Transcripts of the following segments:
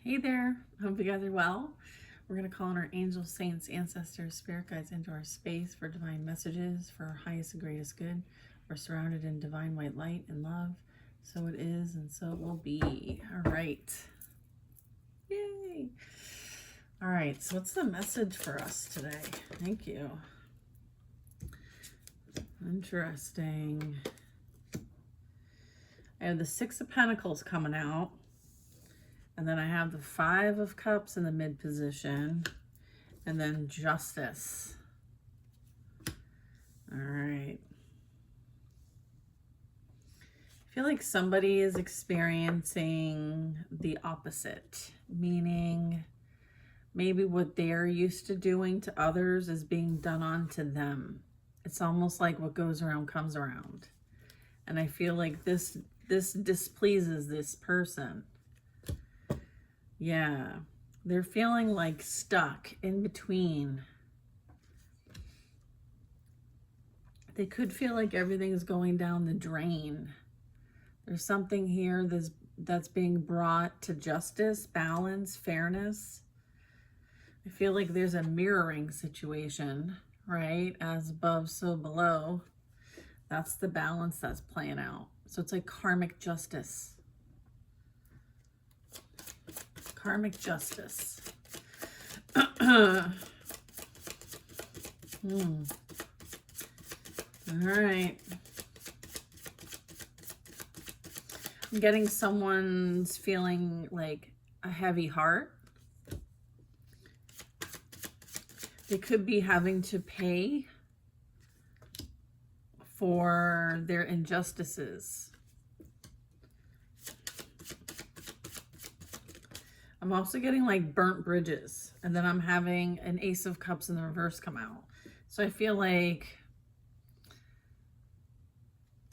Hey there, hope you guys are well. We're going to call on our angels, saints, ancestors, spirit guides into our space for divine messages for our highest and greatest good. We're surrounded in divine white light and love. So it is and so it will be. All right. Yay. All right, so what's the message for us today? Thank you. Interesting. I have the Six of Pentacles coming out. And then I have the Five of Cups in the mid position. And then Justice. All right. I feel like somebody is experiencing the opposite. Meaning maybe what they're used to doing to others is being done onto them. It's almost like what goes around comes around. And I feel like this displeases this person. Yeah, they're feeling like stuck in between. They could feel like everything's going down the drain. There's something here that's being brought to justice, balance, fairness. I feel like there's a mirroring situation, right? As above, so below. That's the balance that's playing out. So it's like karmic justice. Karmic justice. All right. I'm getting someone's feeling like a heavy heart. They could be having to pay for their injustices. I'm also getting like burnt bridges, and then I'm having an Ace of Cups in the reverse come out. So I feel like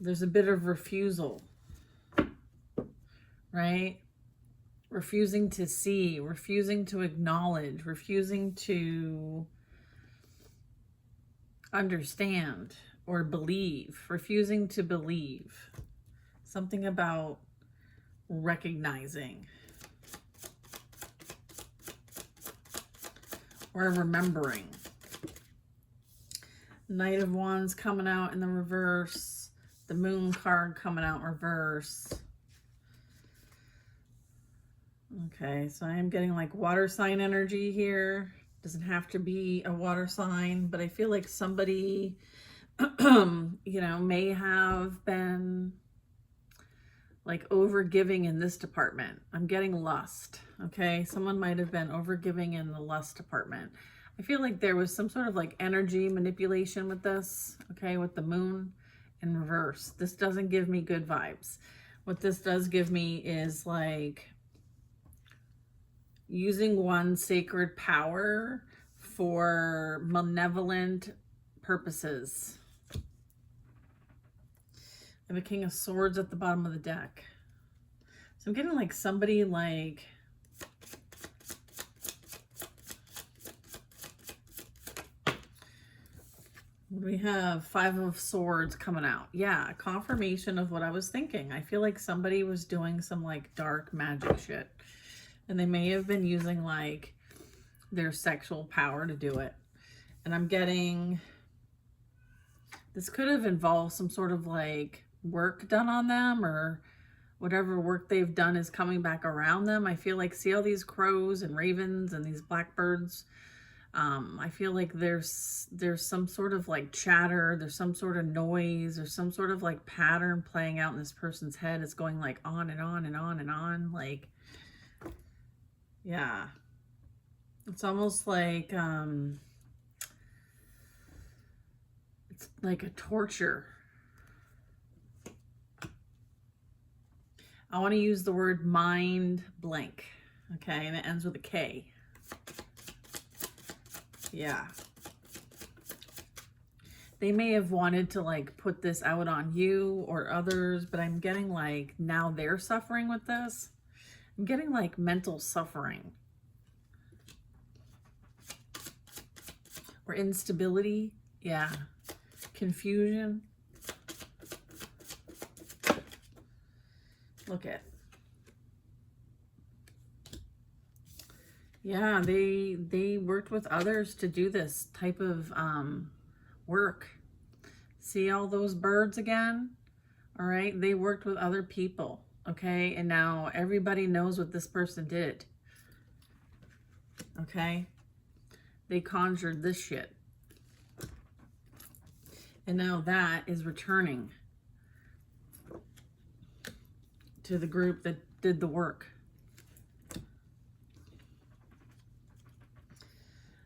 there's a bit of refusal, right? Refusing to see, refusing to acknowledge, refusing to understand or believe, refusing to believe. Something about recognizing. Or remembering. Knight of Wands coming out in the reverse. The Moon card coming out reverse. Okay, so I am getting like water sign energy here. Doesn't have to be a water sign, but I feel like somebody, may have been like over-giving in this department. I'm getting lust, okay? Someone might have been over-giving in the lust department. I feel like there was some sort of like energy manipulation with this, okay, with the Moon in reverse. This doesn't give me good vibes. What this does give me is like using one's sacred power for malevolent purposes. I have a King of Swords at the bottom of the deck. So I'm getting like somebody like we have Five of Swords coming out. Yeah, confirmation of what I was thinking. I feel like somebody was doing some like dark magic shit. And they may have been using like their sexual power to do it. And I'm getting, this could have involved some sort of like work done on them, or whatever work they've done is coming back around them. I feel like, see all these crows and ravens and these blackbirds? I feel like there's some sort of like chatter, there's some sort of noise, there's some sort of like pattern playing out in this person's head. It's going like on and on and on and on. Like, yeah, it's almost like, it's like a torture. I want to use the word mind blank, okay? And it ends with a K. Yeah. They may have wanted to like put this out on you or others, but I'm getting like now they're suffering with this. I'm getting like mental suffering. Or instability. Yeah. Confusion. Look at. Yeah, they worked with others to do this type of work. See all those birds again? All right, they worked with other people, okay? And now everybody knows what this person did. Okay? They conjured this shit. And now that is returning to the group that did the work.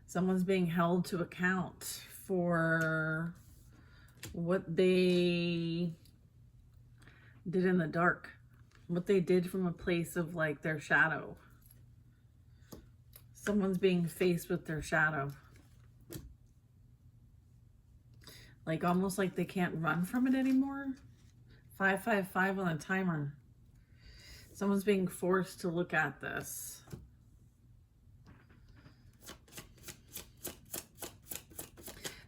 Someone's being held to account for what they did in the dark, what they did from a place of like their shadow. Someone's being faced with their shadow. Like almost like they can't run from it anymore. 555 on a timer. Someone's being forced to look at this.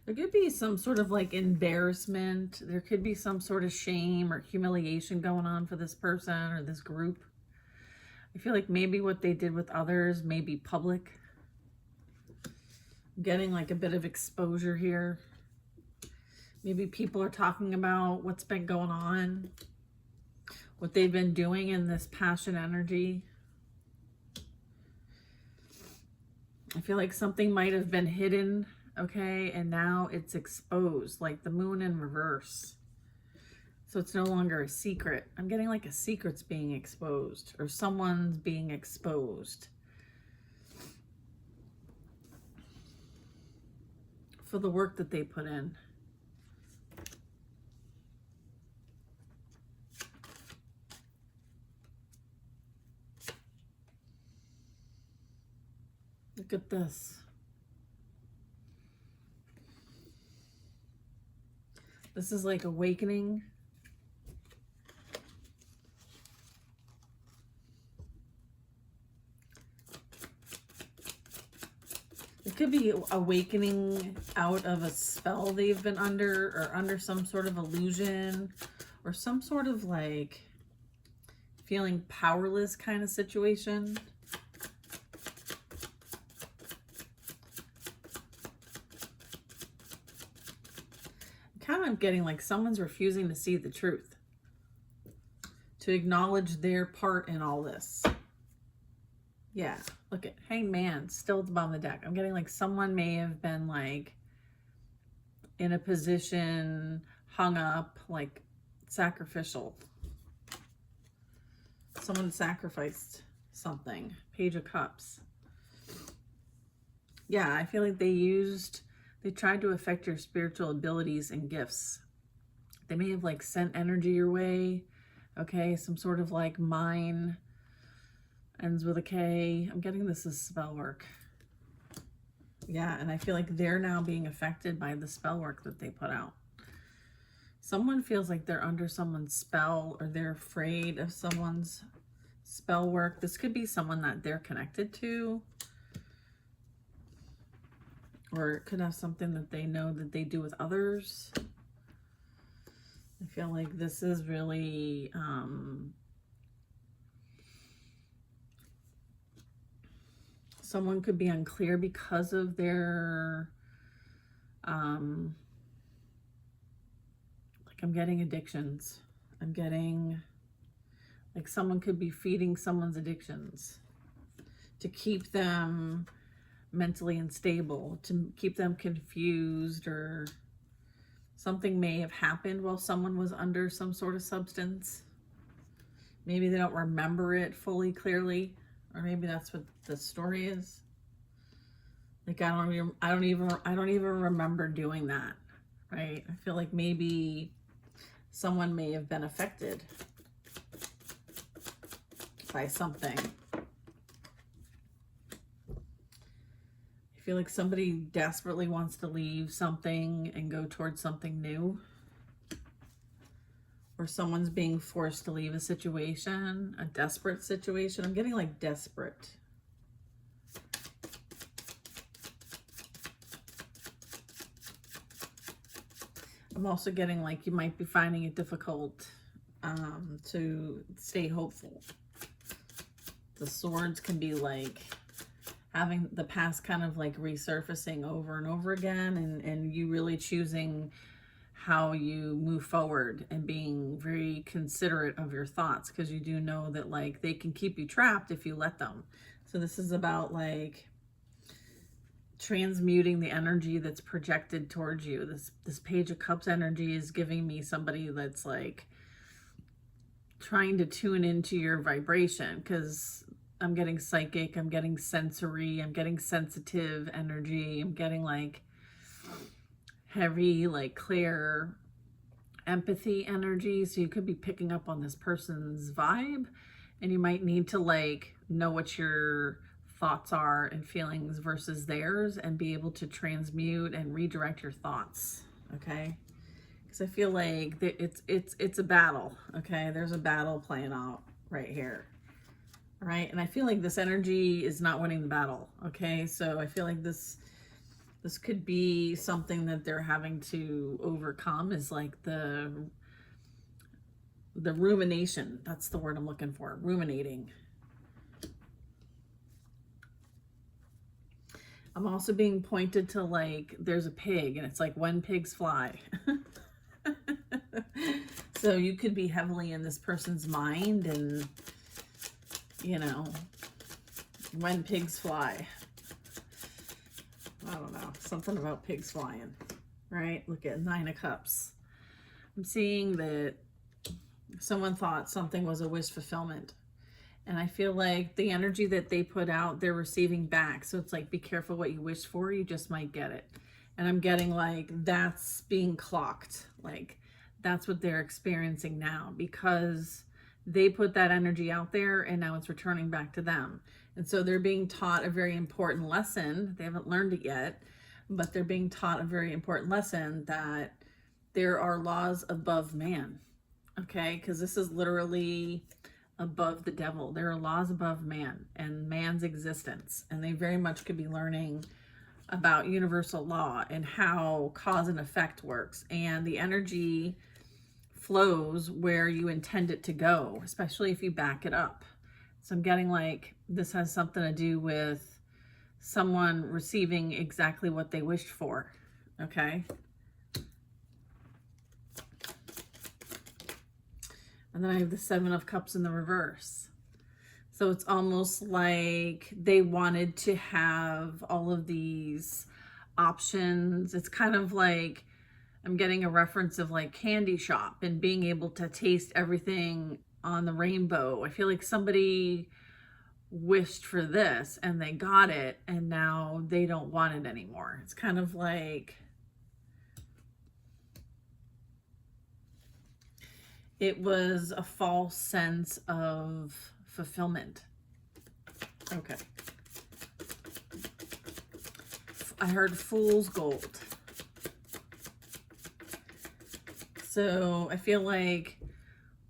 There could be some sort of like embarrassment. There could be some sort of shame or humiliation going on for this person or this group. I feel like maybe what they did with others may be public. I'm getting like a bit of exposure here. Maybe people are talking about what's been going on, what they've been doing in this passion energy. I feel like something might have been hidden, okay, and now it's exposed, like the moon in reverse. So it's no longer a secret. I'm getting like a secret's being exposed, or someone's being exposed for the work that they put in. Look at this. This is like awakening. It could be awakening out of a spell they've been under, or under some sort of illusion, or some sort of like feeling powerless kind of situation. Kind of getting like someone's refusing to see the truth, to acknowledge their part in all this. Yeah, look at Hanged Man still at the bottom of the deck. I'm getting like someone may have been like in a position, hung up, like sacrificial. Someone sacrificed something. Page of Cups. Yeah, I feel like they tried to affect your spiritual abilities and gifts. They may have like sent energy your way. Okay, some sort of like mine. Ends with a K. I'm getting this as spell work. Yeah, and I feel like they're now being affected by the spell work that they put out. Someone feels like they're under someone's spell, or they're afraid of someone's spell work. This could be someone that they're connected to. Or it could have something that they know that they do with others. I feel like this is really someone could be unclear because of their like I'm getting addictions. I'm getting like someone could be feeding someone's addictions to keep them mentally unstable, to keep them confused, or something may have happened while someone was under some sort of substance. Maybe they don't remember it fully clearly, or maybe that's what the story is. Like I don't even remember doing that, right? I feel like maybe someone may have been affected by something. I feel like somebody desperately wants to leave something and go towards something new. Or someone's being forced to leave a situation, a desperate situation. I'm getting like desperate. I'm also getting like you might be finding it difficult to stay hopeful. The swords can be like having the past kind of like resurfacing over and over again, and you really choosing how you move forward and being very considerate of your thoughts, because you do know that like they can keep you trapped if you let them. So this is about like transmuting the energy that's projected towards you. This Page of Cups energy is giving me somebody that's like trying to tune into your vibration, because I'm getting psychic, I'm getting sensory, I'm getting sensitive energy, I'm getting like heavy, like clear empathy energy. So you could be picking up on this person's vibe, and you might need to like know what your thoughts are and feelings versus theirs, and be able to transmute and redirect your thoughts. Okay, because I feel like it's a battle. Okay, there's a battle playing out right here. All right, and I feel like this energy is not winning the battle. Okay, so I feel like this could be something that they're having to overcome, is like the rumination. That's the word I'm looking for. Ruminating. I'm also being pointed to like there's a pig, and it's like when pigs fly. So you could be heavily in this person's mind, and you know, when pigs fly. I don't know, something about pigs flying, right? Look at Nine of Cups. I'm seeing that someone thought something was a wish fulfillment, and I feel like the energy that they put out, they're receiving back. So it's like, be careful what you wish for, you just might get it. And I'm getting like that's being clocked, like that's what they're experiencing now, because they put that energy out there and now it's returning back to them. And so they're being taught a very important lesson. They haven't learned it yet, but they're being taught a very important lesson, that there are laws above man. Okay, because this is literally above the devil. There are laws above man and man's existence, and they very much could be learning about universal law and how cause and effect works, and the energy flows where you intend it to go, especially if you back it up. So I'm getting like this has something to do with someone receiving exactly what they wished for. Okay. And then I have the Seven of Cups in the reverse. So it's almost like they wanted to have all of these options. It's kind of like I'm getting a reference of like candy shop and being able to taste everything on the rainbow. I feel like somebody wished for this and they got it, and now they don't want it anymore. It's kind of like it was a false sense of fulfillment. Okay. I heard fool's gold. So I feel like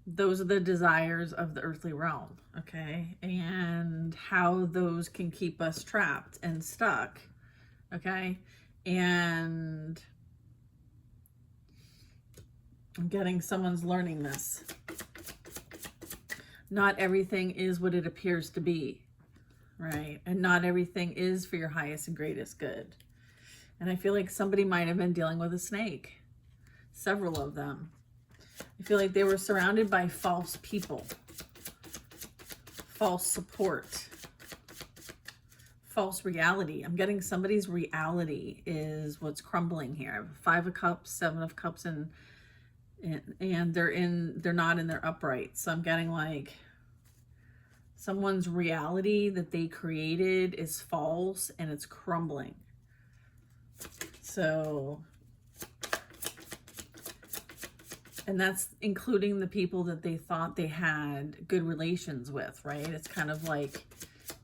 those are the desires of the earthly realm, okay? And how those can keep us trapped and stuck, okay? And I'm getting someone's learning this. Not everything is what it appears to be, right? And not everything is for your highest and greatest good. And I feel like somebody might have been dealing with a snake. Several of them. I feel like they were surrounded by false people, false support, false reality. I'm getting somebody's reality is what's crumbling here. I have Five of Cups, Seven of Cups, and they're not in their upright. So I'm getting like someone's reality that they created is false and it's crumbling. So, and that's including the people that they thought they had good relations with, right? It's kind of like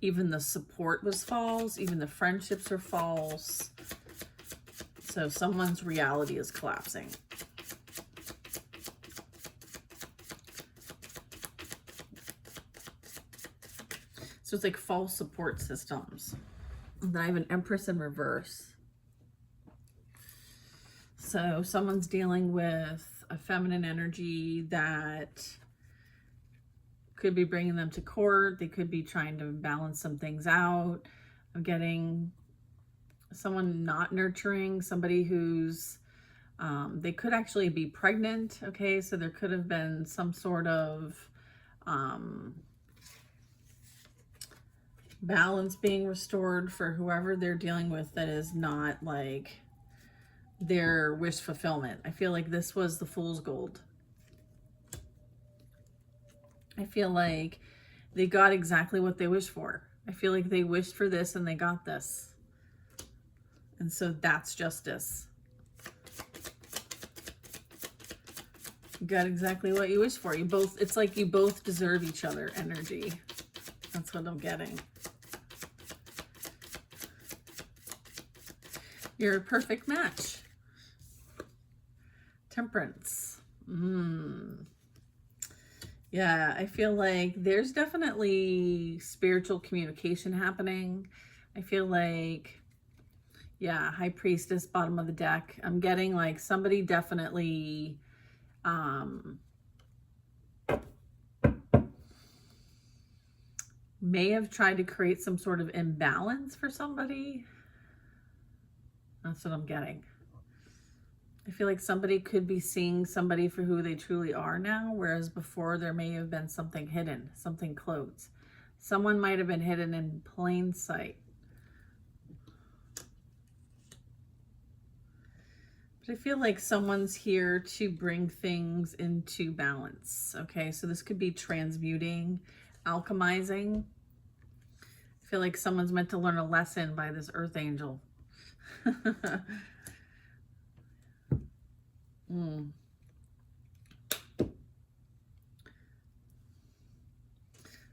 even the support was false, even the friendships are false. So someone's reality is collapsing. So it's like false support systems. And then I have an Empress in reverse. So someone's dealing with a feminine energy that could be bringing them to court. They could be trying to balance some things out. I'm getting someone not nurturing, somebody who's, they could actually be pregnant, okay? So there could have been some sort of balance being restored for whoever they're dealing with that is not like their wish fulfillment. I feel like this was the fool's gold. I feel like they got exactly what they wished for. I feel like they wished for this and they got this. And so that's justice. You got exactly what you wished for. You both, it's like you both deserve each other energy. That's what I'm getting. You're a perfect match. Temperance. Yeah, I feel like there's definitely spiritual communication happening. I feel like, yeah, High Priestess, bottom of the deck. I'm getting like somebody definitely may have tried to create some sort of imbalance for somebody. That's what I'm getting. I feel like somebody could be seeing somebody for who they truly are now, whereas before there may have been something hidden, something closed. Someone might have been hidden in plain sight. But I feel like someone's here to bring things into balance, okay? So this could be transmuting, alchemizing. I feel like someone's meant to learn a lesson by this earth angel.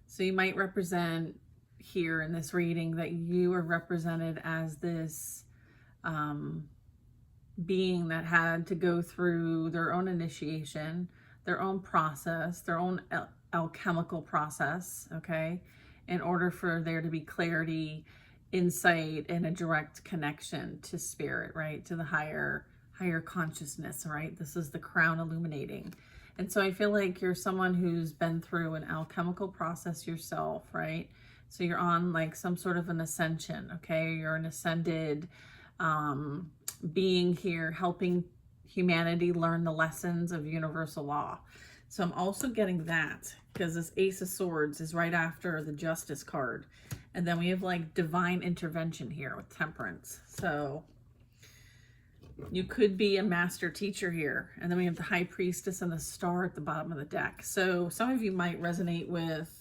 So you might represent here in this reading that you are represented as this being that had to go through their own initiation, their own process, their own alchemical process, okay, in order for there to be clarity, insight, and a direct connection to spirit, right, to the higher consciousness, right? This is the crown illuminating. And so I feel like you're someone who's been through an alchemical process yourself, right? So you're on like some sort of an ascension, okay? You're an ascended being here helping humanity learn the lessons of universal law. So I'm also getting that because this Ace of Swords is right after the Justice card. And then we have like divine intervention here with Temperance. So you could be a master teacher here. And then we have the High Priestess and the Star at the bottom of the deck. So some of you might resonate with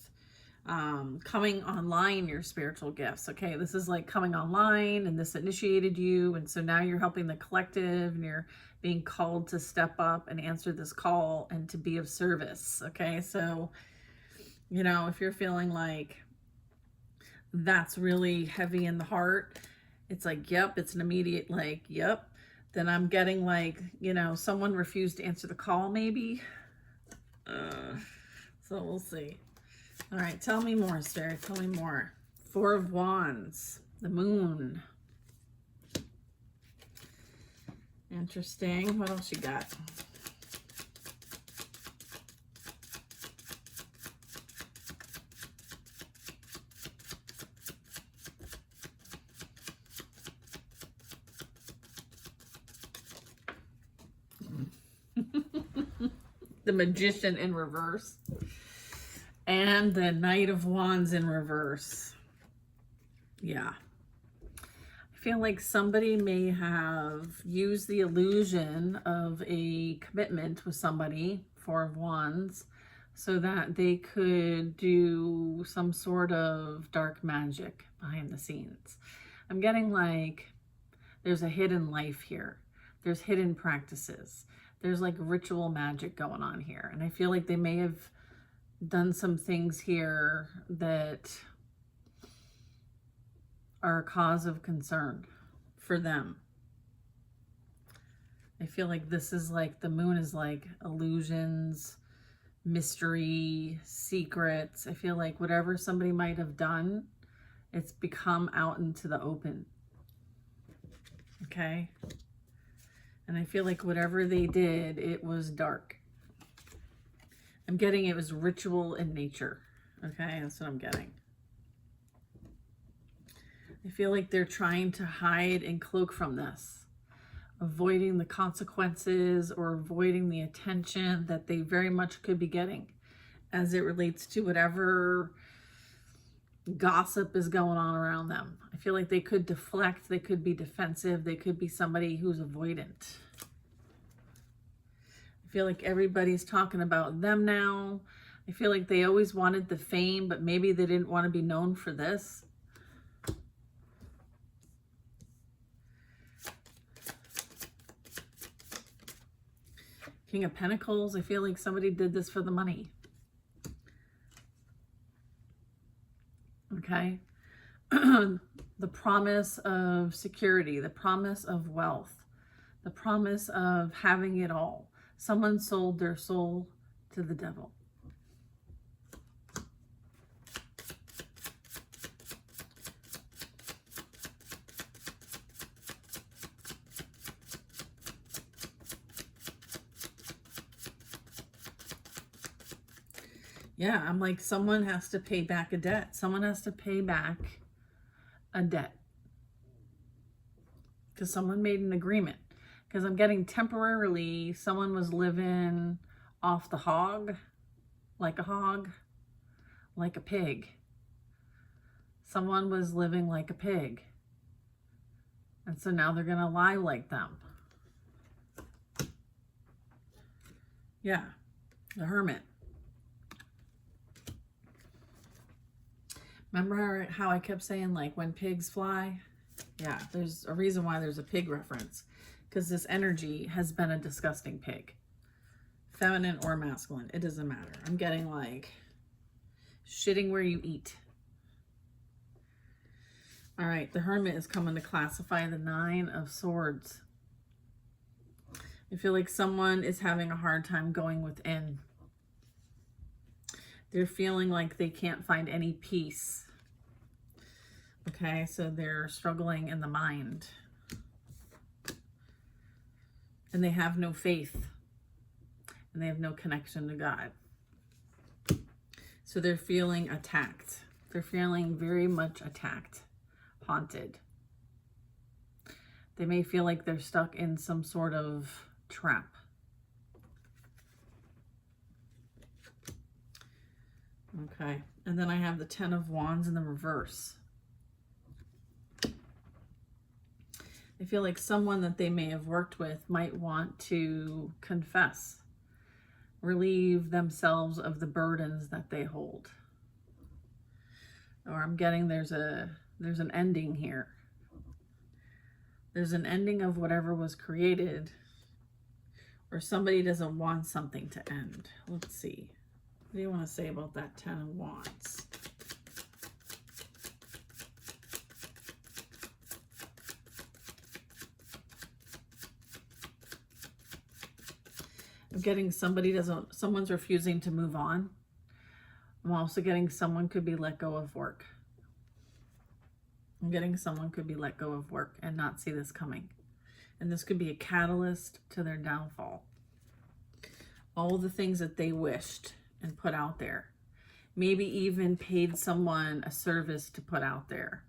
coming online your spiritual gifts. Okay, this is like coming online and this initiated you. And so now you're helping the collective and you're being called to step up and answer this call and to be of service. Okay, so, you know, if you're feeling like that's really heavy in the heart, it's like, yep, it's an immediate like, yep. Then I'm getting like, you know, someone refused to answer the call maybe. So we'll see. All right, tell me more, Spirit. Tell me more. Four of Wands, the Moon. Interesting. What else you got? The Magician in reverse. And the Knight of Wands in reverse. Yeah. I feel like somebody may have used the illusion of a commitment with somebody, Four of Wands, so that they could do some sort of dark magic behind the scenes. I'm getting like there's a hidden life here. There's hidden practices. There's like ritual magic going on here. And I feel like they may have done some things here that are a cause of concern for them. I feel like this is like, the Moon is like illusions, mystery, secrets. I feel like whatever somebody might have done, it's become out into the open. Okay? And I feel like whatever they did, it was dark. I'm getting it was ritual in nature. Okay, that's what I'm getting. I feel like they're trying to hide and cloak from this, avoiding the consequences or avoiding the attention that they very much could be getting as it relates to whatever gossip is going on around them. I feel like they could deflect, they could be defensive, they could be somebody who's avoidant. I feel like everybody's talking about them now. I feel like they always wanted the fame, but maybe they didn't want to be known for this. King of Pentacles, I feel like somebody did this for the money. Okay. The promise of security, the promise of wealth, the promise of having it all. Someone sold their soul to the devil. Yeah, I'm like, someone has to pay back a debt. Someone has to pay back a debt. Because someone made an agreement. Because I'm getting temporarily, someone was living off the hog, like a pig. Someone was living like a pig. And so now they're going to lie like them. Yeah, the Hermit. Remember how I kept saying, like, when pigs fly? Yeah, there's a reason why there's a pig reference. Because this energy has been a disgusting pig. Feminine or masculine, it doesn't matter. I'm getting, like, shitting where you eat. All right, the Hermit is coming to classify the Nine of Swords. I feel like someone is having a hard time going within. They're feeling like they can't find any peace. Okay, so they're struggling in the mind. And they have no faith. And they have no connection to God. So they're feeling attacked. They're feeling very much attacked, haunted. They may feel like they're stuck in some sort of trap. Okay, and then I have the Ten of Wands in the reverse. I feel like someone that they may have worked with might want to confess, relieve themselves of the burdens that they hold. Or I'm getting there's an ending here. There's an ending of whatever was created, or somebody doesn't want something to end. Let's see. What do you want to say about that Ten of Wands? I'm getting someone's refusing to move on. I'm also getting someone could be let go of work. I'm getting someone could be let go of work and not see this coming. And this could be a catalyst to their downfall. All the things that they wished and put out there. Maybe even paid someone a service to put out there.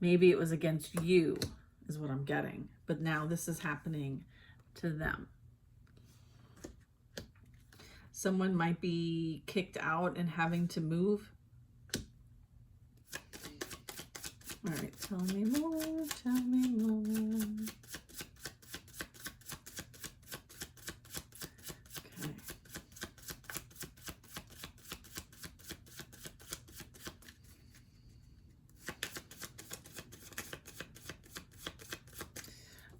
Maybe it was against you, is what I'm getting. But now this is happening to them. Someone might be kicked out and having to move. All right, tell me more, tell me more. Okay.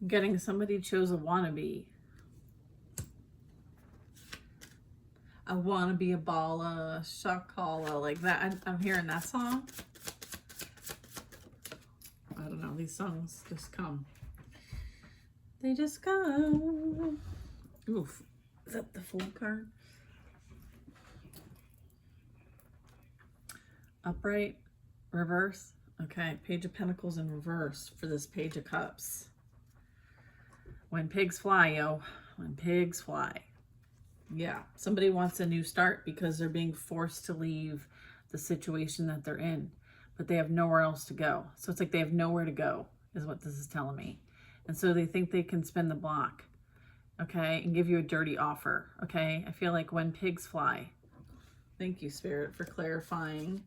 I'm getting somebody chose a wannabe. I want to be a baller, shakala, like that. I'm hearing that song. I don't know. These songs just come. They just come. Oof. Is that the Fool card? Upright, reverse. Okay, Page of Pentacles in reverse for this Page of Cups. When pigs fly, yo. When pigs fly. Yeah, somebody wants a new start because they're being forced to leave the situation that they're in. but they have nowhere else to go. So it's like they have nowhere to go, is what this is telling me. And so they think they can spin the block, okay, and give you a dirty offer, okay? I feel like when pigs fly. Thank you, Spirit, for clarifying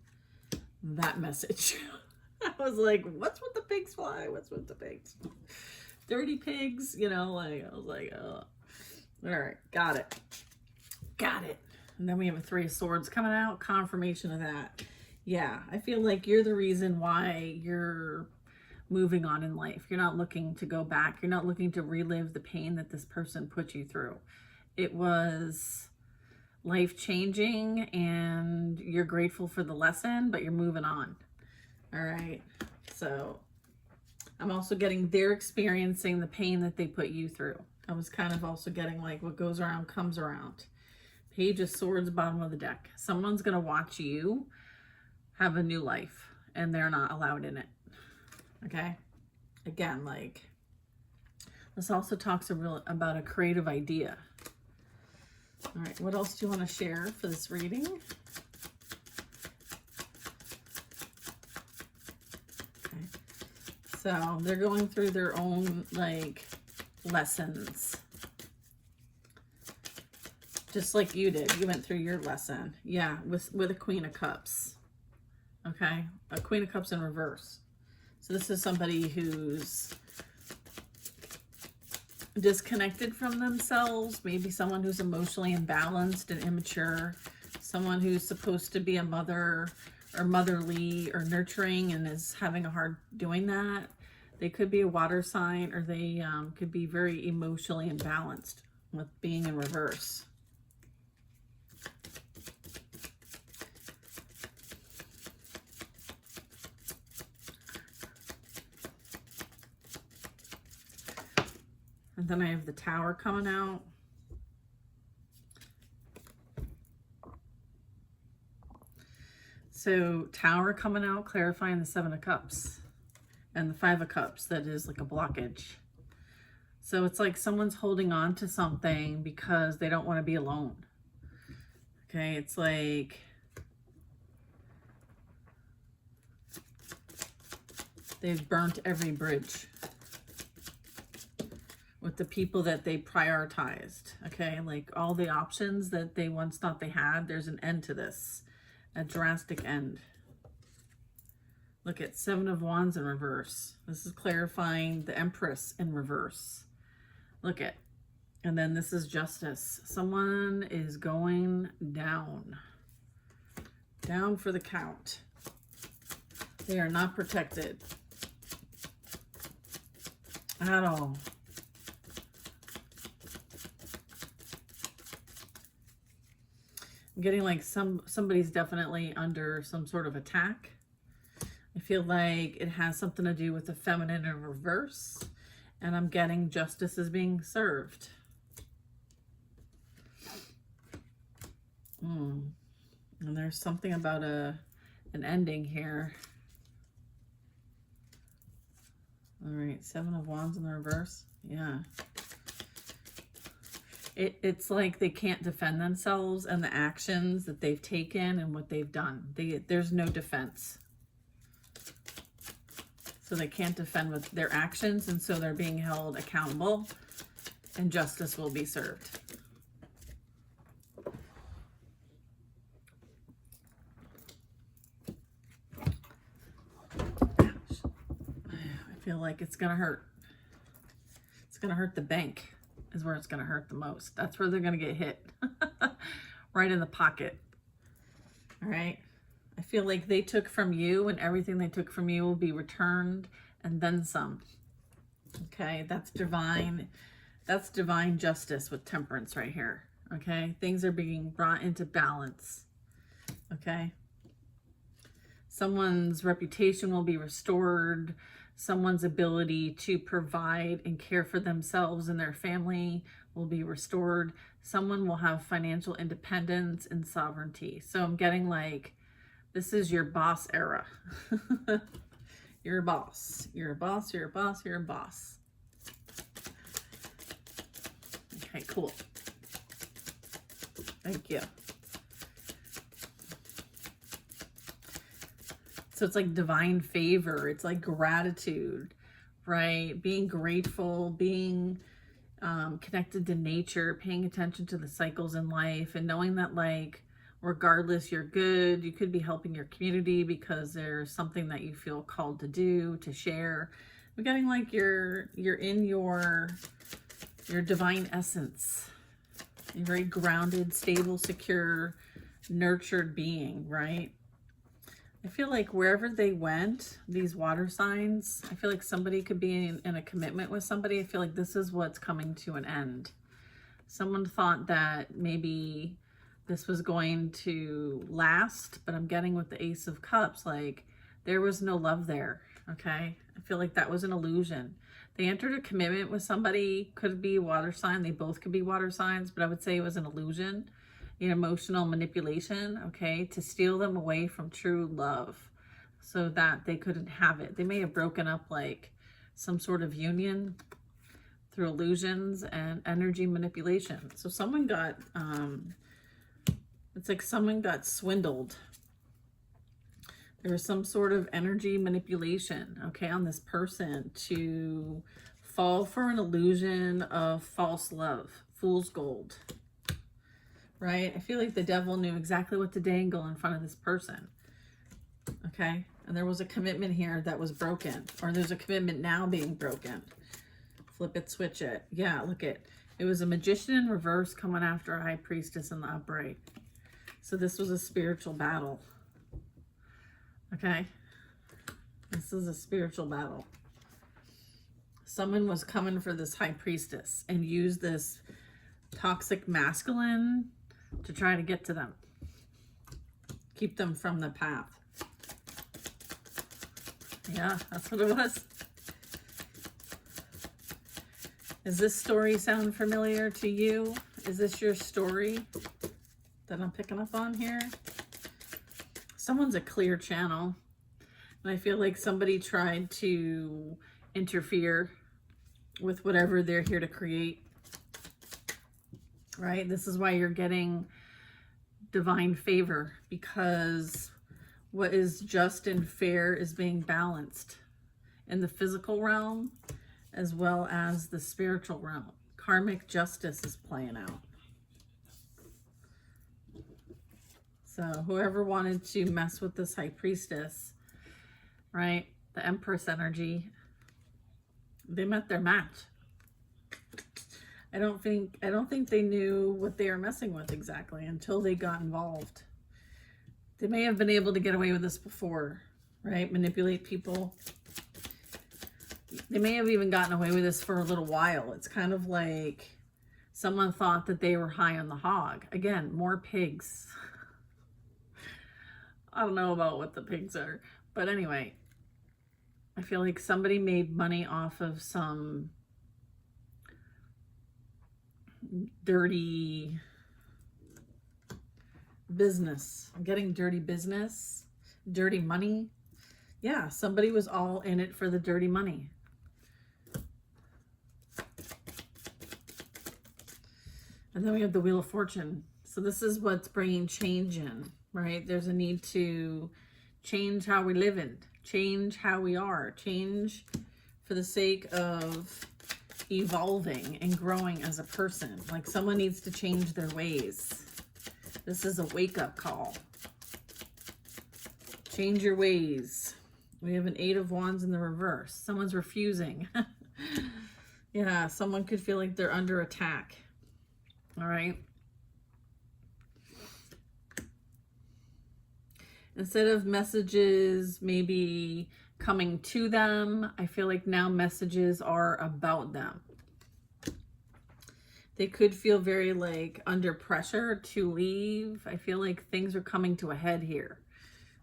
that message. I was like, what's with the pigs fly? What's with the pigs? Dirty pigs, you know, like, I was like, oh. All right, got it. Got it. And then we have a 3 of Swords coming out, confirmation of that. Yeah, I feel like you're the reason why you're moving on in life. You're not looking to go back. You're not looking to relive the pain that this person put you through. It was life-changing and you're grateful for the lesson, but you're moving on. All right, so I'm also getting they're experiencing the pain that they put you through. I was kind of also getting like what goes around comes around. Page of Swords, bottom of the deck. Someone's going to watch you have a new life and they're not allowed in it. Okay? Again, like, this also talks about a creative idea. All right, what else do you want to share for this reading? Okay. So they're going through their own, like, lessons. Just like you did. You went through your lesson. Yeah, with a Queen of Cups. Okay? A Queen of Cups in reverse. So this is somebody who's disconnected from themselves. Maybe someone who's emotionally imbalanced and immature. Someone who's supposed to be a mother or motherly or nurturing and is having a hard doing that. They could be a water sign, or they could be very emotionally imbalanced with being in reverse. And then I have the Tower coming out. So Tower coming out, clarifying the 7 of Cups. And the 5 of Cups, that is like a blockage. So it's like someone's holding on to something because they don't want to be alone. Okay, it's like they've burnt every bridge with the people that they prioritized. Okay, like all the options that they once thought they had, there's an end to this. A drastic end. Look at 7 of Wands in reverse. This is clarifying the Empress in reverse. Look at, and then this is Justice. Someone is going down. Down for the count. They are not protected at all. I'm getting like somebody's definitely under some sort of attack. I feel like it has something to do with the feminine in reverse. And I'm getting justice is being served. And there's something about an ending here. All right, 7 of Wands in the reverse. Yeah. It's like they can't defend themselves and the actions that they've taken and what they've done. There's no defense. So they can't defend with their actions, and so they're being held accountable, and justice will be served. I feel like it's going to hurt. It's going to hurt the bank is where it's going to hurt the most. That's where they're going to get hit. Right in the pocket. All right. I feel like they took from you, and everything they took from you will be returned and then some. Okay, that's divine. That's divine justice with Temperance right here. Okay, things are being brought into balance. Okay, someone's reputation will be restored. Someone's ability to provide and care for themselves and their family will be restored. Someone will have financial independence and sovereignty. So I'm getting like, this is your boss era. You're a boss. You're a boss. You're a boss. You're a boss. Okay, cool. Thank you. So it's like divine favor. It's like gratitude, right? Being grateful, being connected to nature, paying attention to the cycles in life, and knowing that, like, regardless, you're good. You could be helping your community because there's something that you feel called to do, to share. We're getting like you're in your divine essence. You're very grounded, stable, secure, nurtured being, right? I feel like wherever they went, these water signs, I feel like somebody could be in a commitment with somebody. I feel like this is what's coming to an end. Someone thought that maybe this was going to last, but I'm getting with the Ace of Cups, like there was no love there, okay? I feel like that was an illusion. They entered a commitment with somebody, could be a water sign, they both could be water signs, but I would say it was an illusion, emotional manipulation, okay, to steal them away from true love so that they couldn't have it. They may have broken up like some sort of union through illusions and energy manipulation. So someone got, it's like someone got swindled. There was some sort of energy manipulation, okay, on this person to fall for an illusion of false love, fool's gold, right? I feel like the devil knew exactly what to dangle in front of this person, okay? And there was a commitment here that was broken, or there's a commitment now being broken. Flip it, switch it. Yeah, look it. It was a magician in reverse coming after a high priestess in the upright. So this was a spiritual battle. Okay? This is a spiritual battle. Someone was coming for this high priestess and used this toxic masculine to try to get to them. Keep them from the path. Yeah, that's what it was. Does this story sound familiar to you? Is this your story that I'm picking up on here? Someone's a clear channel. And I feel like somebody tried to interfere with whatever they're here to create. Right? This is why you're getting divine favor, because what is just and fair is being balanced in the physical realm as well as the spiritual realm. Karmic justice is playing out. So whoever wanted to mess with this high priestess, right, the Empress energy, they met their match. I don't think they knew what they were messing with exactly until they got involved. They may have been able to get away with this before, right? Manipulate people. They may have even gotten away with this for a little while. It's kind of like someone thought that they were high on the hog. Again, more pigs. I don't know about what the pigs are, but anyway, I feel like somebody made money off of some dirty business. I'm getting dirty business, dirty money. Yeah, somebody was all in it for the dirty money. And then we have the Wheel of Fortune. So this is what's bringing change in, right? There's a need to change how we live in, change how we are, change for the sake of evolving and growing as a person. Like someone needs to change their ways. This is a wake-up call. Change your ways. We have an 8 of Wands in the reverse. Someone's refusing. Yeah, someone could feel like they're under attack. All right. Instead of messages maybe coming to them, I feel like now messages are about them. They could feel very like under pressure to leave. I feel like things are coming to a head here.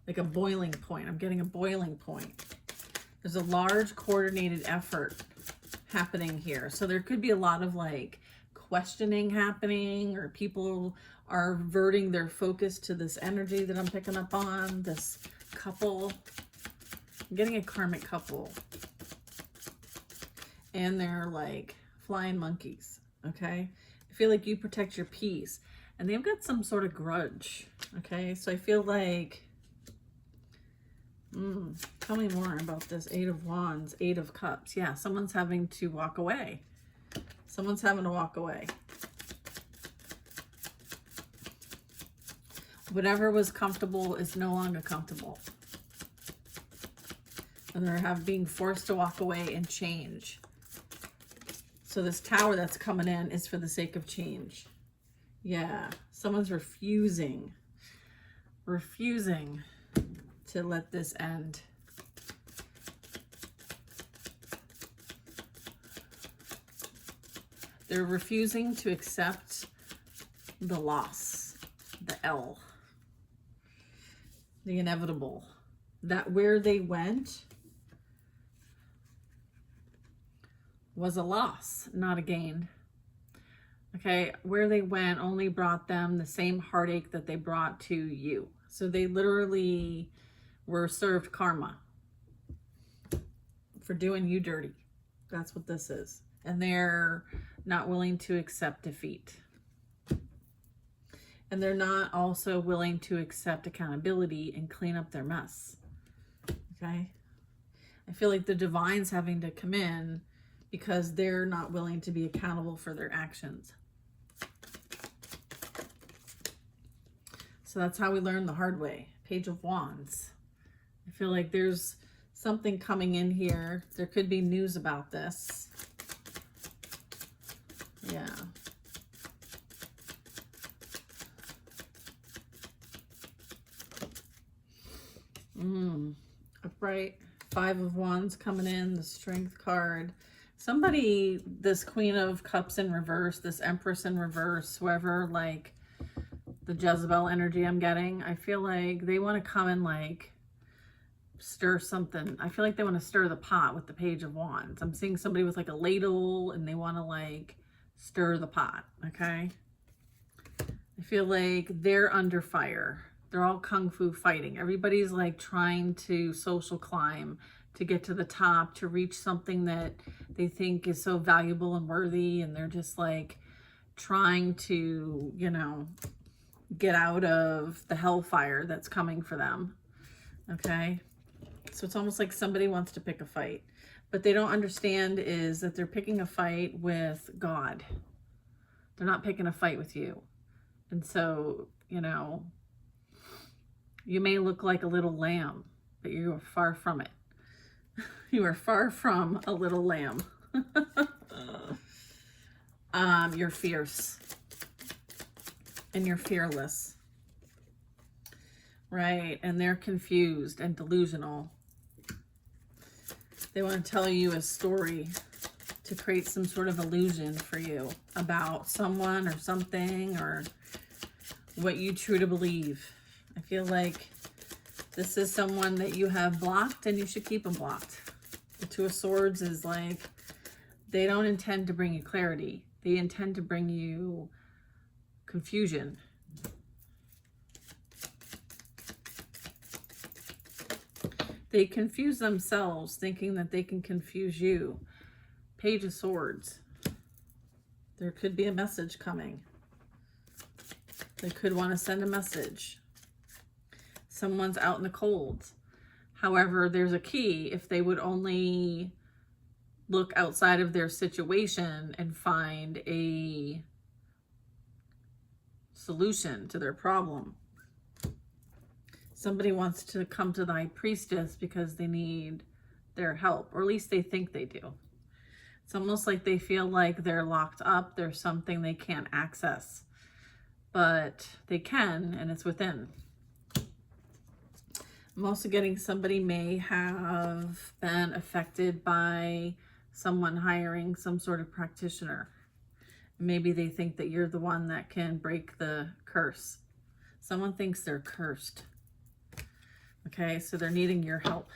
Like a boiling point. I'm getting a boiling point. There's a large coordinated effort happening here. So there could be a lot of like questioning happening, or people are averting their focus to this energy that I'm picking up on, this couple. I'm getting a karmic couple. And they're like flying monkeys, okay? I feel like you protect your peace. And they've got some sort of grudge, okay? So I feel like Tell me more about this. 8 of Wands, 8 of Cups. Yeah, someone's having to walk away. Someone's having to walk away. Whatever was comfortable is no longer comfortable. And they're being forced to walk away and change. So this Tower that's coming in is for the sake of change. Yeah, someone's refusing to let this end. They're refusing to accept the loss, the L, the inevitable, that where they went was a loss, not a gain. Okay, where they went only brought them the same heartache that they brought to you. So they literally were served karma for doing you dirty. That's what this is. And they're not willing to accept defeat. And they're not also willing to accept accountability and clean up their mess. Okay? I feel like the divine's having to come in because they're not willing to be accountable for their actions. So that's how we learn the hard way. Page of Wands. I feel like there's something coming in here. There could be news about this. Yeah. Upright. 5 of Wands coming in. The Strength card. Somebody, this Queen of Cups in reverse, this Empress in reverse, whoever, like the Jezebel energy I'm getting, I feel like they want to come and like stir something. I feel like they want to stir the pot with the Page of Wands. I'm seeing somebody with like a ladle and they want to like stir the pot. Okay. I feel like they're under fire. They're all kung fu fighting. Everybody's like trying to social climb, to get to the top, to reach something that they think is so valuable and worthy. And they're just like trying to, you know, get out of the hellfire that's coming for them. Okay. So it's almost like somebody wants to pick a fight, but they don't understand is that they're picking a fight with God. They're not picking a fight with you. And so, you know, you may look like a little lamb, but you are far from it. You are far from a little lamb. You're fierce and you're fearless, right? And they're confused and delusional. They want to tell you a story to create some sort of illusion for you about someone or something or what you truly believe. I feel like this is someone that you have blocked and you should keep them blocked. The Two of Swords is like, they don't intend to bring you clarity. They intend to bring you confusion. They confuse themselves thinking that they can confuse you. Page of Swords. There could be a message coming. They could want to send a message. Someone's out in the cold. However, there's a key if they would only look outside of their situation and find a solution to their problem. Somebody wants to come to the High Priestess because they need their help, or at least they think they do. It's almost like they feel like they're locked up. There's something they can't access, but they can, and it's within. I'm also getting somebody may have been affected by someone hiring some sort of practitioner. Maybe they think that you're the one that can break the curse. Someone thinks they're cursed. Okay, so they're needing your help.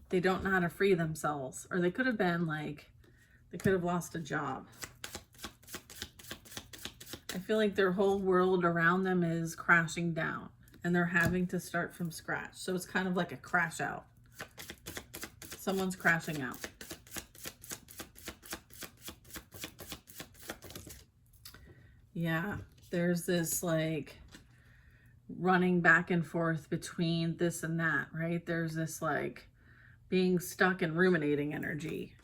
They don't know how to free themselves, or they could have been like, they could have lost a job. I feel like their whole world around them is crashing down and they're having to start from scratch. So it's kind of like a crash out. Someone's crashing out. Yeah. There's this like running back and forth between this and that, right? There's this like being stuck and ruminating energy.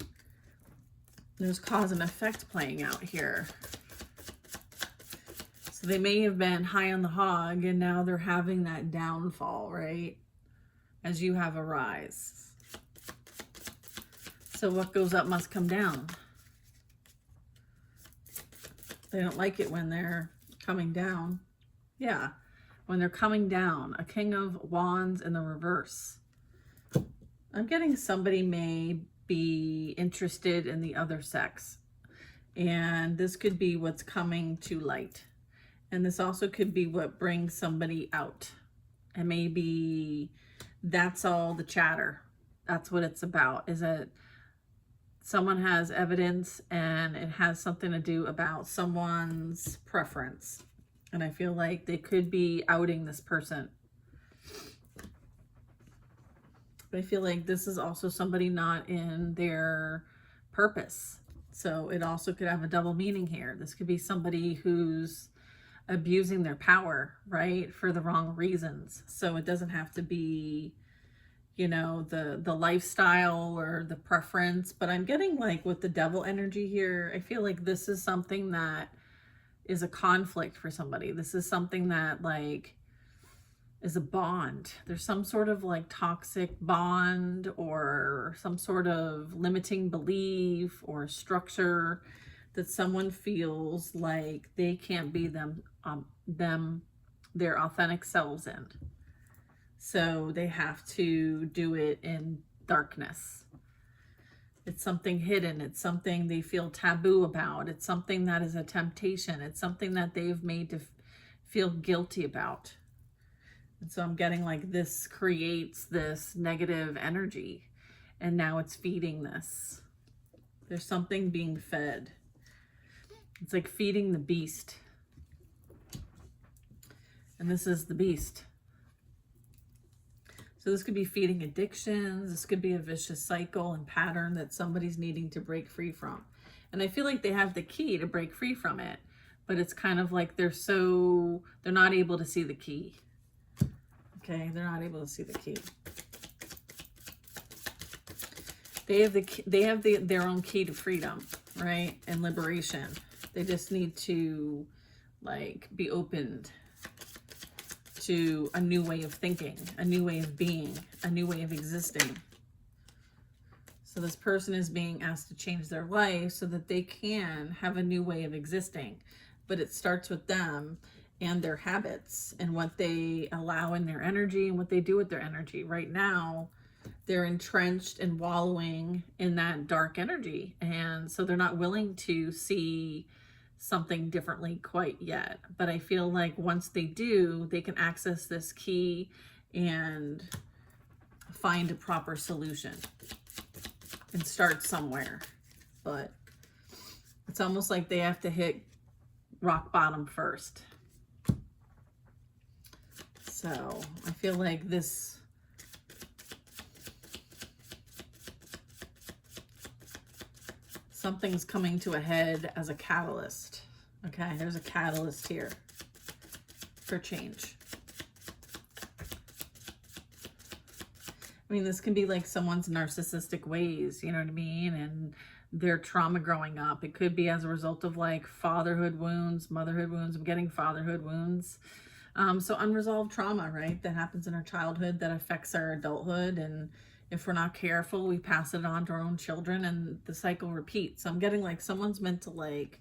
There's cause and effect playing out here. So they may have been high on the hog and now they're having that downfall, right? As you have a rise. So what goes up must come down. They don't like it when they're coming down. Yeah, when they're coming down. A King of Wands in the reverse. I'm getting somebody may be interested in the other sex. And this could be what's coming to light. And this also could be what brings somebody out. And maybe that's all the chatter. That's what it's about. Is that someone has evidence and it has something to do about someone's preference. And I feel like they could be outing this person. But I feel like this is also somebody not in their purpose. So it also could have a double meaning here. This could be somebody who's abusing their power, right? For the wrong reasons. So it doesn't have to be, you know, the lifestyle or the preference. But I'm getting like with the devil energy here, I feel like this is something that is a conflict for somebody. This is something that like is a bond. There's some sort of like toxic bond or some sort of limiting belief or structure that someone feels like they can't be their authentic selves in. So they have to do it in darkness. It's something hidden. It's something they feel taboo about. It's something that is a temptation. It's something that they've made to feel guilty about. And so I'm getting like this creates this negative energy and now it's feeding this. There's something being fed. It's like feeding the beast. And this is the beast. So this could be feeding addictions. This could be a vicious cycle and pattern that somebody's needing to break free from. And I feel like they have the key to break free from it, but it's kind of like they're not able to see the key. Okay, they're not able to see the key. They have their own key to freedom, right? And liberation. They just need to like be opened to a new way of thinking, a new way of being, a new way of existing. So this person is being asked to change their life so that they can have a new way of existing. But it starts with them and their habits and what they allow in their energy and what they do with their energy. Right now, they're entrenched and wallowing in that dark energy. And so they're not willing to see something differently quite yet. But I feel like once they do, they can access this key and find a proper solution and start somewhere. But it's almost like they have to hit rock bottom first. So I feel like this something's coming to a head as a catalyst. Okay, there's a catalyst here for change. I mean, this can be like someone's narcissistic ways, you know what I mean? And their trauma growing up. It could be as a result of like fatherhood wounds, motherhood wounds. I'm getting fatherhood wounds. So unresolved trauma, right? That happens in our childhood that affects our adulthood. And if we're not careful, we pass it on to our own children and the cycle repeats. So I'm getting like someone's meant to like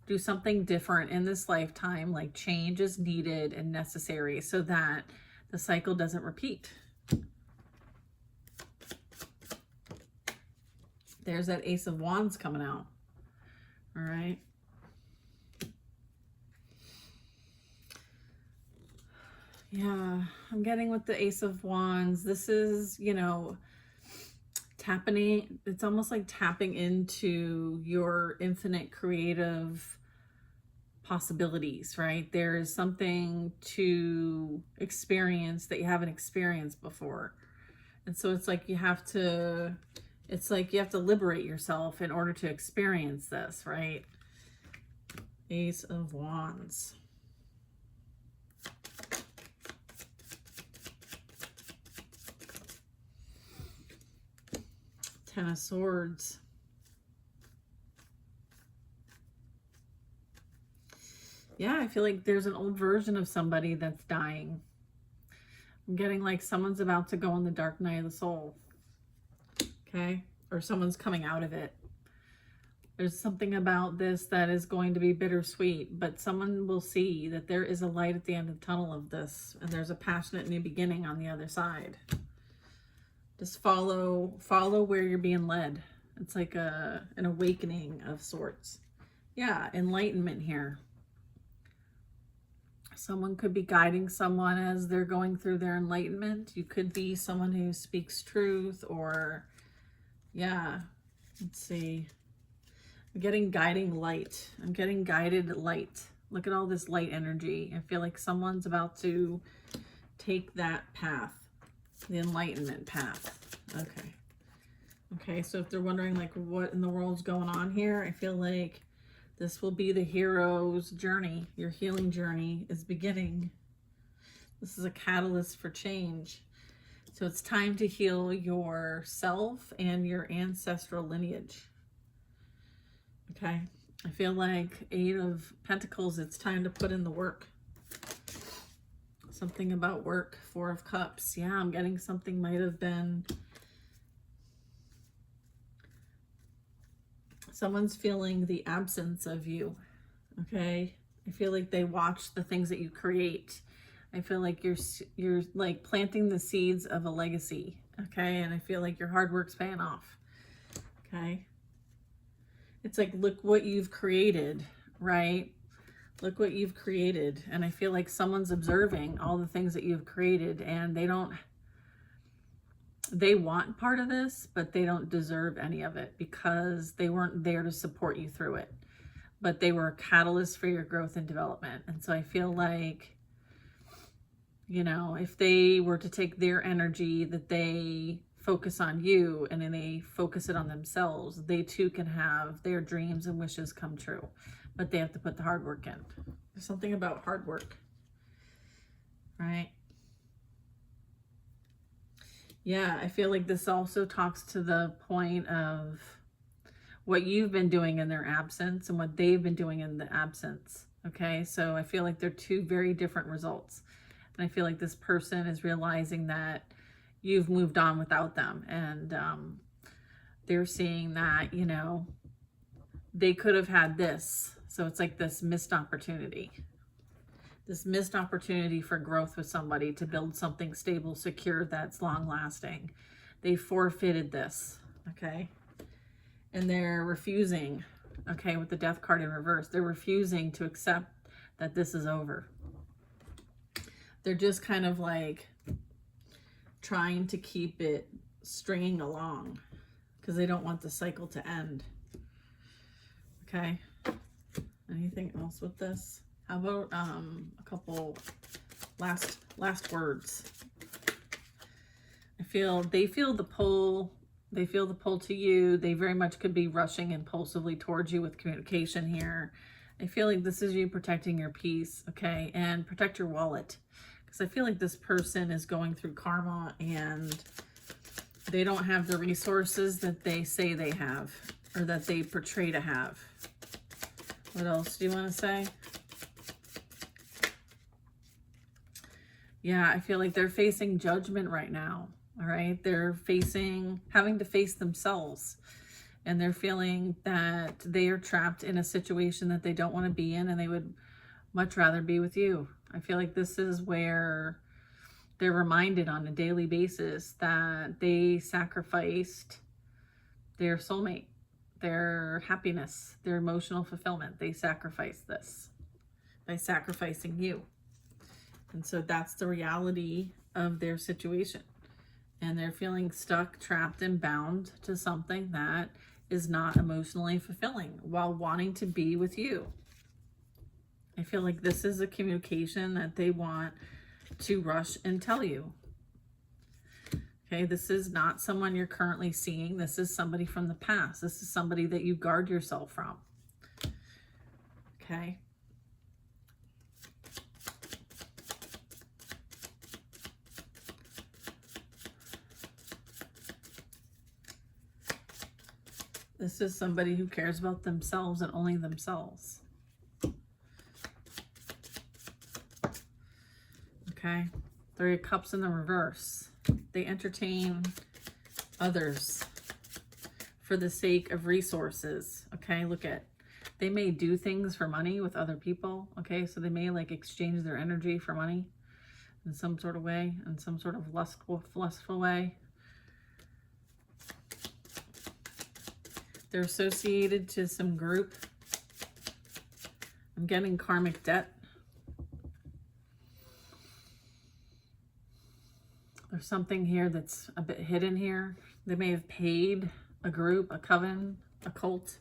do something different in this lifetime. Like change is needed and necessary so that the cycle doesn't repeat. There's that Ace of Wands coming out. All right. Yeah, I'm getting with the Ace of Wands. This is, you know, it's almost like tapping into your infinite creative possibilities, right? There is something to experience that you haven't experienced before. And so it's like you have to liberate yourself in order to experience this, right? Ace of Wands. Ten of Swords. Yeah, I feel like there's an old version of somebody that's dying. I'm getting like someone's about to go in the dark night of the soul. Okay? Or someone's coming out of it. There's something about this that is going to be bittersweet, but someone will see that there is a light at the end of the tunnel of this, and there's a passionate new beginning on the other side. Just follow where you're being led. It's like an awakening of sorts. Yeah, enlightenment here. Someone could be guiding someone as they're going through their enlightenment. You could be someone who speaks truth, or, yeah, let's see. I'm getting guiding light. I'm getting guided light. Look at all this light energy. I feel like someone's about to take that path, the enlightenment path. Okay. Okay, so if they're wondering like what in the world's going on here, I feel like this will be the hero's journey. Your healing journey is beginning. This is a catalyst for change. So it's time to heal yourself and your ancestral lineage. Okay. I feel like 8 of Pentacles, it's time to put in the work. Something about work. 4 of Cups. Yeah, I'm getting something might have been... Someone's feeling the absence of you, okay? I feel like they watch the things that you create. I feel like you're like planting the seeds of a legacy, okay? And I feel like your hard work's paying off, okay? It's like, look what you've created, right? Look what you've created. And I feel like someone's observing all the things that you've created, and they want part of this, but they don't deserve any of it because they weren't there to support you through it. But they were a catalyst for your growth and development. And so I feel like, you know, if they were to take their energy that they focus on you and then they focus it on themselves, they too can have their dreams and wishes come true. But they have to put the hard work in. There's something about hard work, right? Yeah, I feel like this also talks to the point of what you've been doing in their absence and what they've been doing in the absence. Okay, so I feel like they're two very different results. And I feel like this person is realizing that you've moved on without them. And they're seeing that, you know, they could have had this. So it's like this missed opportunity. This missed opportunity for growth with somebody to build something stable, secure, that's long lasting. They forfeited this, okay? And they're refusing, okay, with the Death card in reverse. They're refusing to accept that this is over. They're just kind of like trying to keep it stringing along because they don't want the cycle to end. Okay. Anything else with this? How about a couple last words? They feel the pull. They feel the pull to you. They very much could be rushing impulsively towards you with communication here. I feel like this is you protecting your peace, okay? And protect your wallet. Because I feel like this person is going through karma and they don't have the resources that they say they have or that they portray to have. What else do you want to say? Yeah, I feel like they're facing judgment right now, all right? They're having to face themselves, and they're feeling that they are trapped in a situation that they don't want to be in, and they would much rather be with you. I feel like this is where they're reminded on a daily basis that they sacrificed their soulmate, their happiness, their emotional fulfillment. They sacrificed this by sacrificing you. And so that's the reality of their situation. And they're feeling stuck, trapped, and bound to something that is not emotionally fulfilling while wanting to be with you. I feel like this is a communication that they want to rush and tell you. Okay, this is not someone you're currently seeing. This is somebody from the past. This is somebody that you guard yourself from. Okay. This is somebody who cares about themselves and only themselves. Okay. 3 of Cups in the reverse. They entertain others for the sake of resources. Okay, look at, they may do things for money with other people. Okay, so they may like exchange their energy for money in some sort of way, in some sort of lustful way. They're associated to some group. I'm getting karmic debt. There's something here that's a bit hidden here. They may have paid a group, a coven, a cult.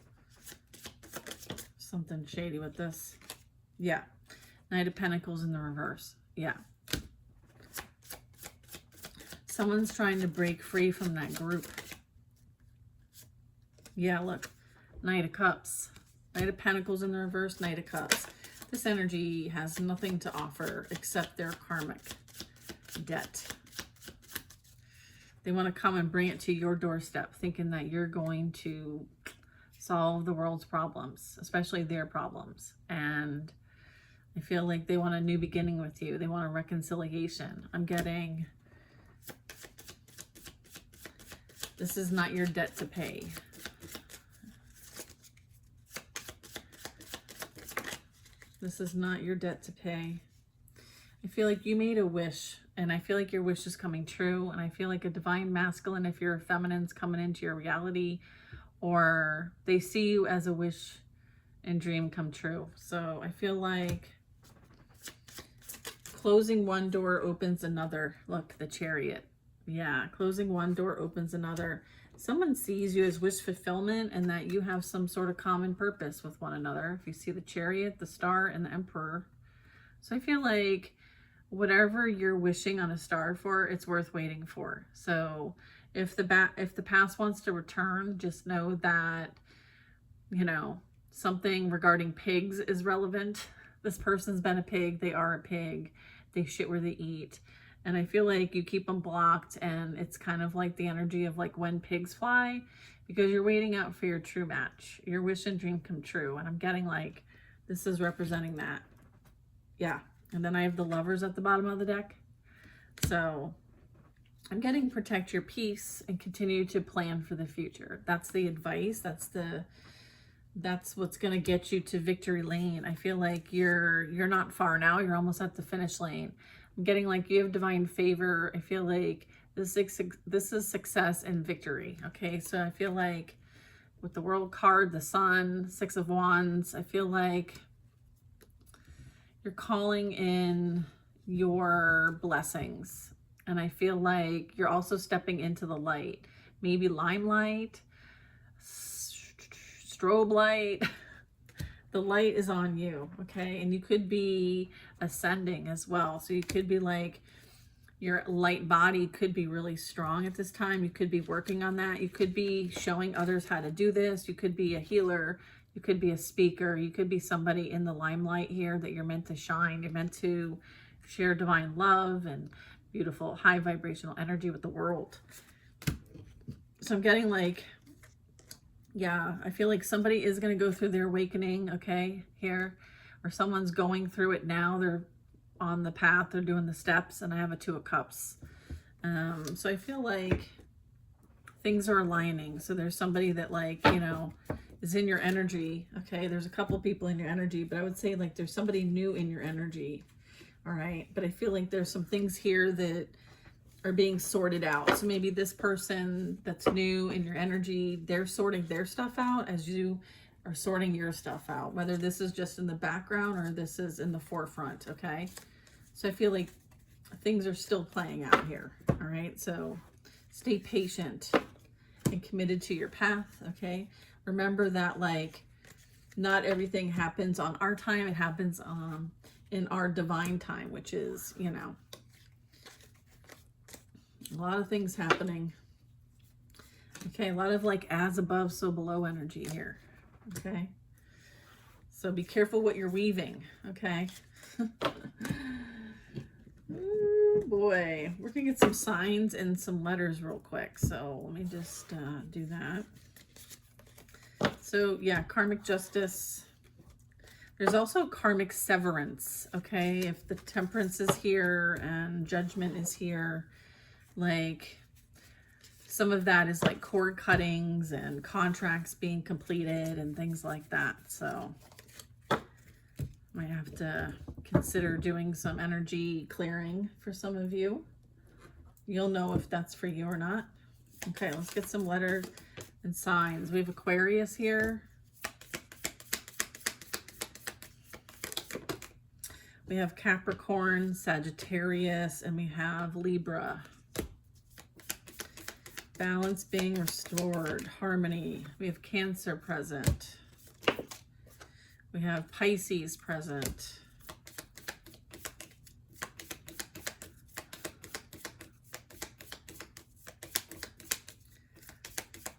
Something shady with this. Yeah. Knight of Pentacles in the reverse. Yeah. Someone's trying to break free from that group. Yeah, look. Knight of Cups. Knight of Pentacles in the reverse, Knight of Cups. This energy has nothing to offer except their karmic debt. They want to come and bring it to your doorstep, thinking that you're going to solve the world's problems, especially their problems. And I feel like they want a new beginning with you. They want a reconciliation. I'm getting, this is not your debt to pay. This is not your debt to pay. I feel like you made a wish, and I feel like your wish is coming true, and I feel like a divine masculine, if you're a feminine's coming into your reality, or they see you as a wish and dream come true. So I feel like closing one door opens another. Look, the Chariot. Yeah, closing one door opens another. Someone sees you as wish fulfillment and that you have some sort of common purpose with one another. If you see the Chariot, the Star, and the Emperor. So I feel like whatever you're wishing on a star for, it's worth waiting for. So if the past wants to return, just know that, you know, something regarding pigs is relevant. This person's been a pig. They are a pig. They shit where they eat. And I feel like you keep them blocked, and it's kind of like the energy of like when pigs fly, because you're waiting out for your true match, your wish and dream come true. And I'm getting like, this is representing that. Yeah. And then I have the Lovers at the bottom of the deck. So I'm getting protect your peace and continue to plan for the future. That's the advice. That's what's going to get you to victory lane. I feel like you're not far now. You're almost at the finish lane. I'm getting like you have divine favor. I feel like this is success and victory. Okay, so I feel like with the World card, the Sun, 6 of Wands, I feel like you're calling in your blessings. And I feel like you're also stepping into the light. Maybe limelight, strobe light. The light is on you, okay? And you could be ascending as well. So you could be like, your light body could be really strong at this time. You could be working on that. You could be showing others how to do this. You could be a healer. You could be a speaker. You could be somebody in the limelight here that you're meant to shine. You're meant to share divine love and beautiful high vibrational energy with the world. So I'm getting like, yeah, I feel like somebody is going to go through their awakening, okay, here, or someone's going through it now. They're on the path, they're doing the steps, and I have a 2 of Cups. So I feel like things are aligning. So there's somebody that like, you know, is in your energy, okay? There's a couple people in your energy, but I would say like there's somebody new in your energy, all right? But I feel like there's some things here that are being sorted out. So maybe this person that's new in your energy, they're sorting their stuff out as you are sorting your stuff out, whether this is just in the background or this is in the forefront, okay? So I feel like things are still playing out here, all right? So stay patient and committed to your path, okay? Remember that like not everything happens on our time. It happens in our divine time, which is, you know, a lot of things happening. Okay, a lot of like as above, so below energy here. Okay, so be careful what you're weaving. Okay. Ooh, boy, we're gonna get some signs and some letters real quick. So let me just do that. So yeah, karmic justice. There's also karmic severance, okay? If the temperance is here and judgment is here, like some of that is like cord cuttings and contracts being completed and things like that. So might have to consider doing some energy clearing for some of you. You'll know if that's for you or not. Okay, let's get some letters and signs. We have Aquarius here. We have Capricorn, Sagittarius, and we have Libra. Balance being restored, harmony. We have Cancer present. We have Pisces present.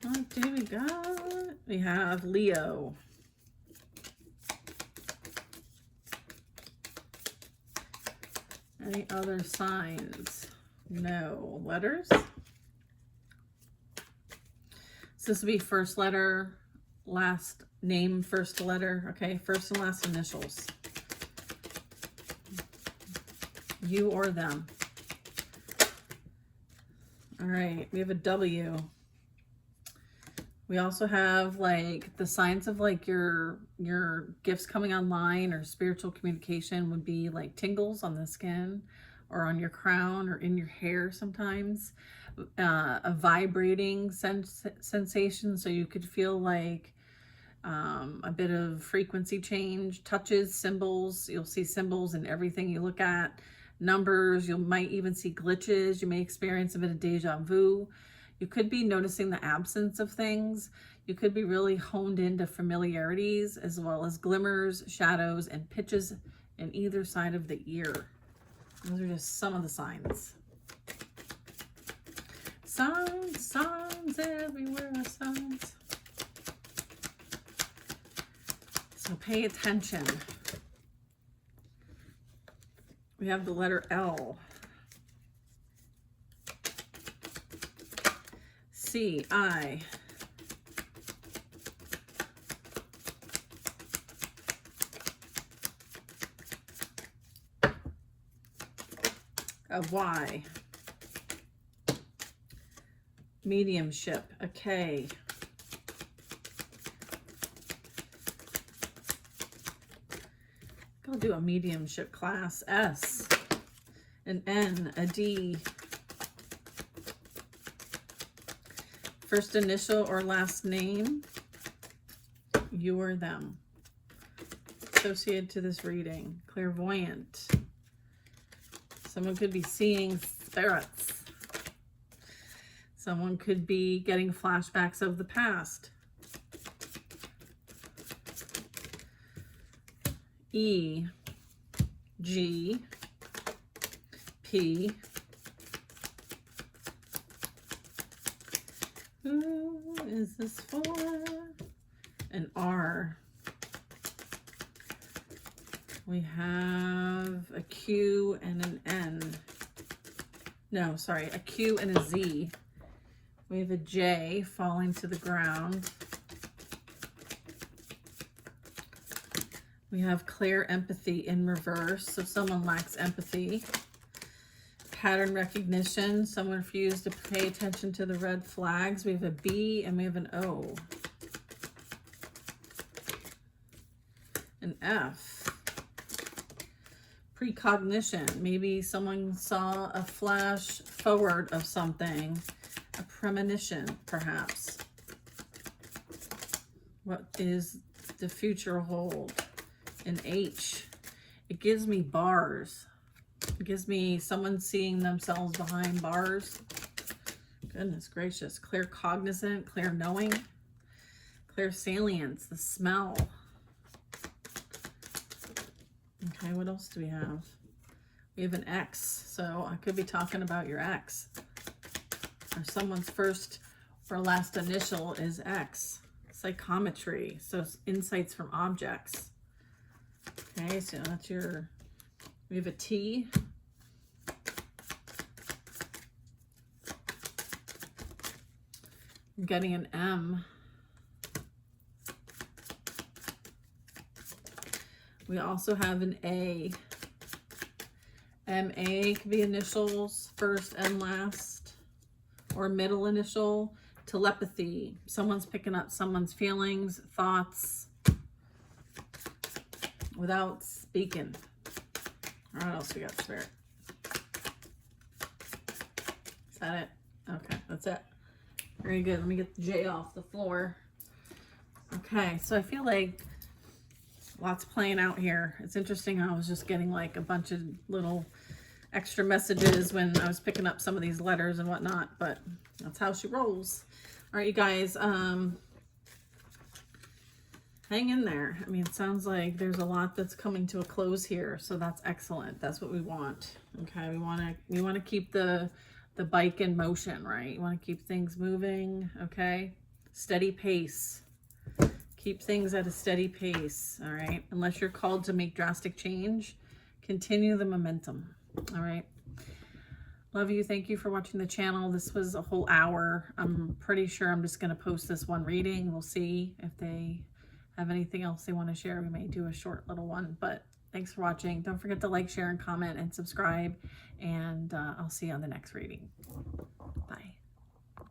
What do we got? We have Leo. Any other signs? No. Letters? So this will be first letter, last name, first letter. Okay, first and last initials. You or them. All right, we have a W. We also have like the signs of like your gifts coming online or spiritual communication would be like tingles on the skin or on your crown or in your hair sometimes. A vibrating sensation, so you could feel like a bit of frequency change, touches, symbols. You'll see symbols in everything you look at. Numbers, you might even see glitches. You may experience a bit of deja vu. You could be noticing the absence of things. You could be really honed into familiarities as well as glimmers, shadows, and pitches in either side of the ear. Those are just some of the signs. Signs, signs everywhere, signs. So pay attention. We have the letter L. C, I. A Y. Mediumship, a K. I'll do a mediumship class. S, an N, a D. First initial or last name, you or them. Associated to this reading, clairvoyant. Someone could be seeing spirits. Someone could be getting flashbacks of the past. E, G, P. Who is this for? An R. We have a Q and an N. No, sorry, a Q and a Z. We have a J falling to the ground. We have clear empathy in reverse, so someone lacks empathy. Pattern recognition, someone refused to pay attention to the red flags. We have a B and we have an O. An F. Precognition, maybe someone saw a flash forward of something. A premonition, perhaps. What is the future hold? An H. It gives me bars. It gives me someone seeing themselves behind bars. Goodness gracious. Clear cognizant, clear knowing, clear salience, the smell. Okay, what else do we have? We have an X. So I could be talking about your ex. Or someone's first or last initial is X. Psychometry, so insights from objects. Okay, so that's your, we have a T. I'm getting an M. We also have an A. MA could be initials, first and last, or middle initial. Telepathy. Someone's picking up someone's feelings, thoughts, without speaking. All right, what else we got, Spirit? Is that it? Okay, that's it. Very good. Let me get the J off the floor. Okay, so I feel like lots playing out here. It's interesting how I was just getting like a bunch of little extra messages when I was picking up some of these letters and whatnot, but that's how she rolls. All right, you guys, hang in there. I mean, it sounds like there's a lot that's coming to a close here, so that's excellent. That's what we want. Okay, we want to keep the bike in motion, right? You want to keep things moving, okay? Steady pace. Keep things at a steady pace, all right? Unless you're called to make drastic change, continue the momentum, all right? Love you. Thank you for watching the channel. This was a whole hour. I'm pretty sure I'm just going to post this one reading. We'll see if they have anything else they want to share. We may do a short little one, but thanks for watching. Don't forget to like, share, and comment, and subscribe, and I'll see you on the next reading.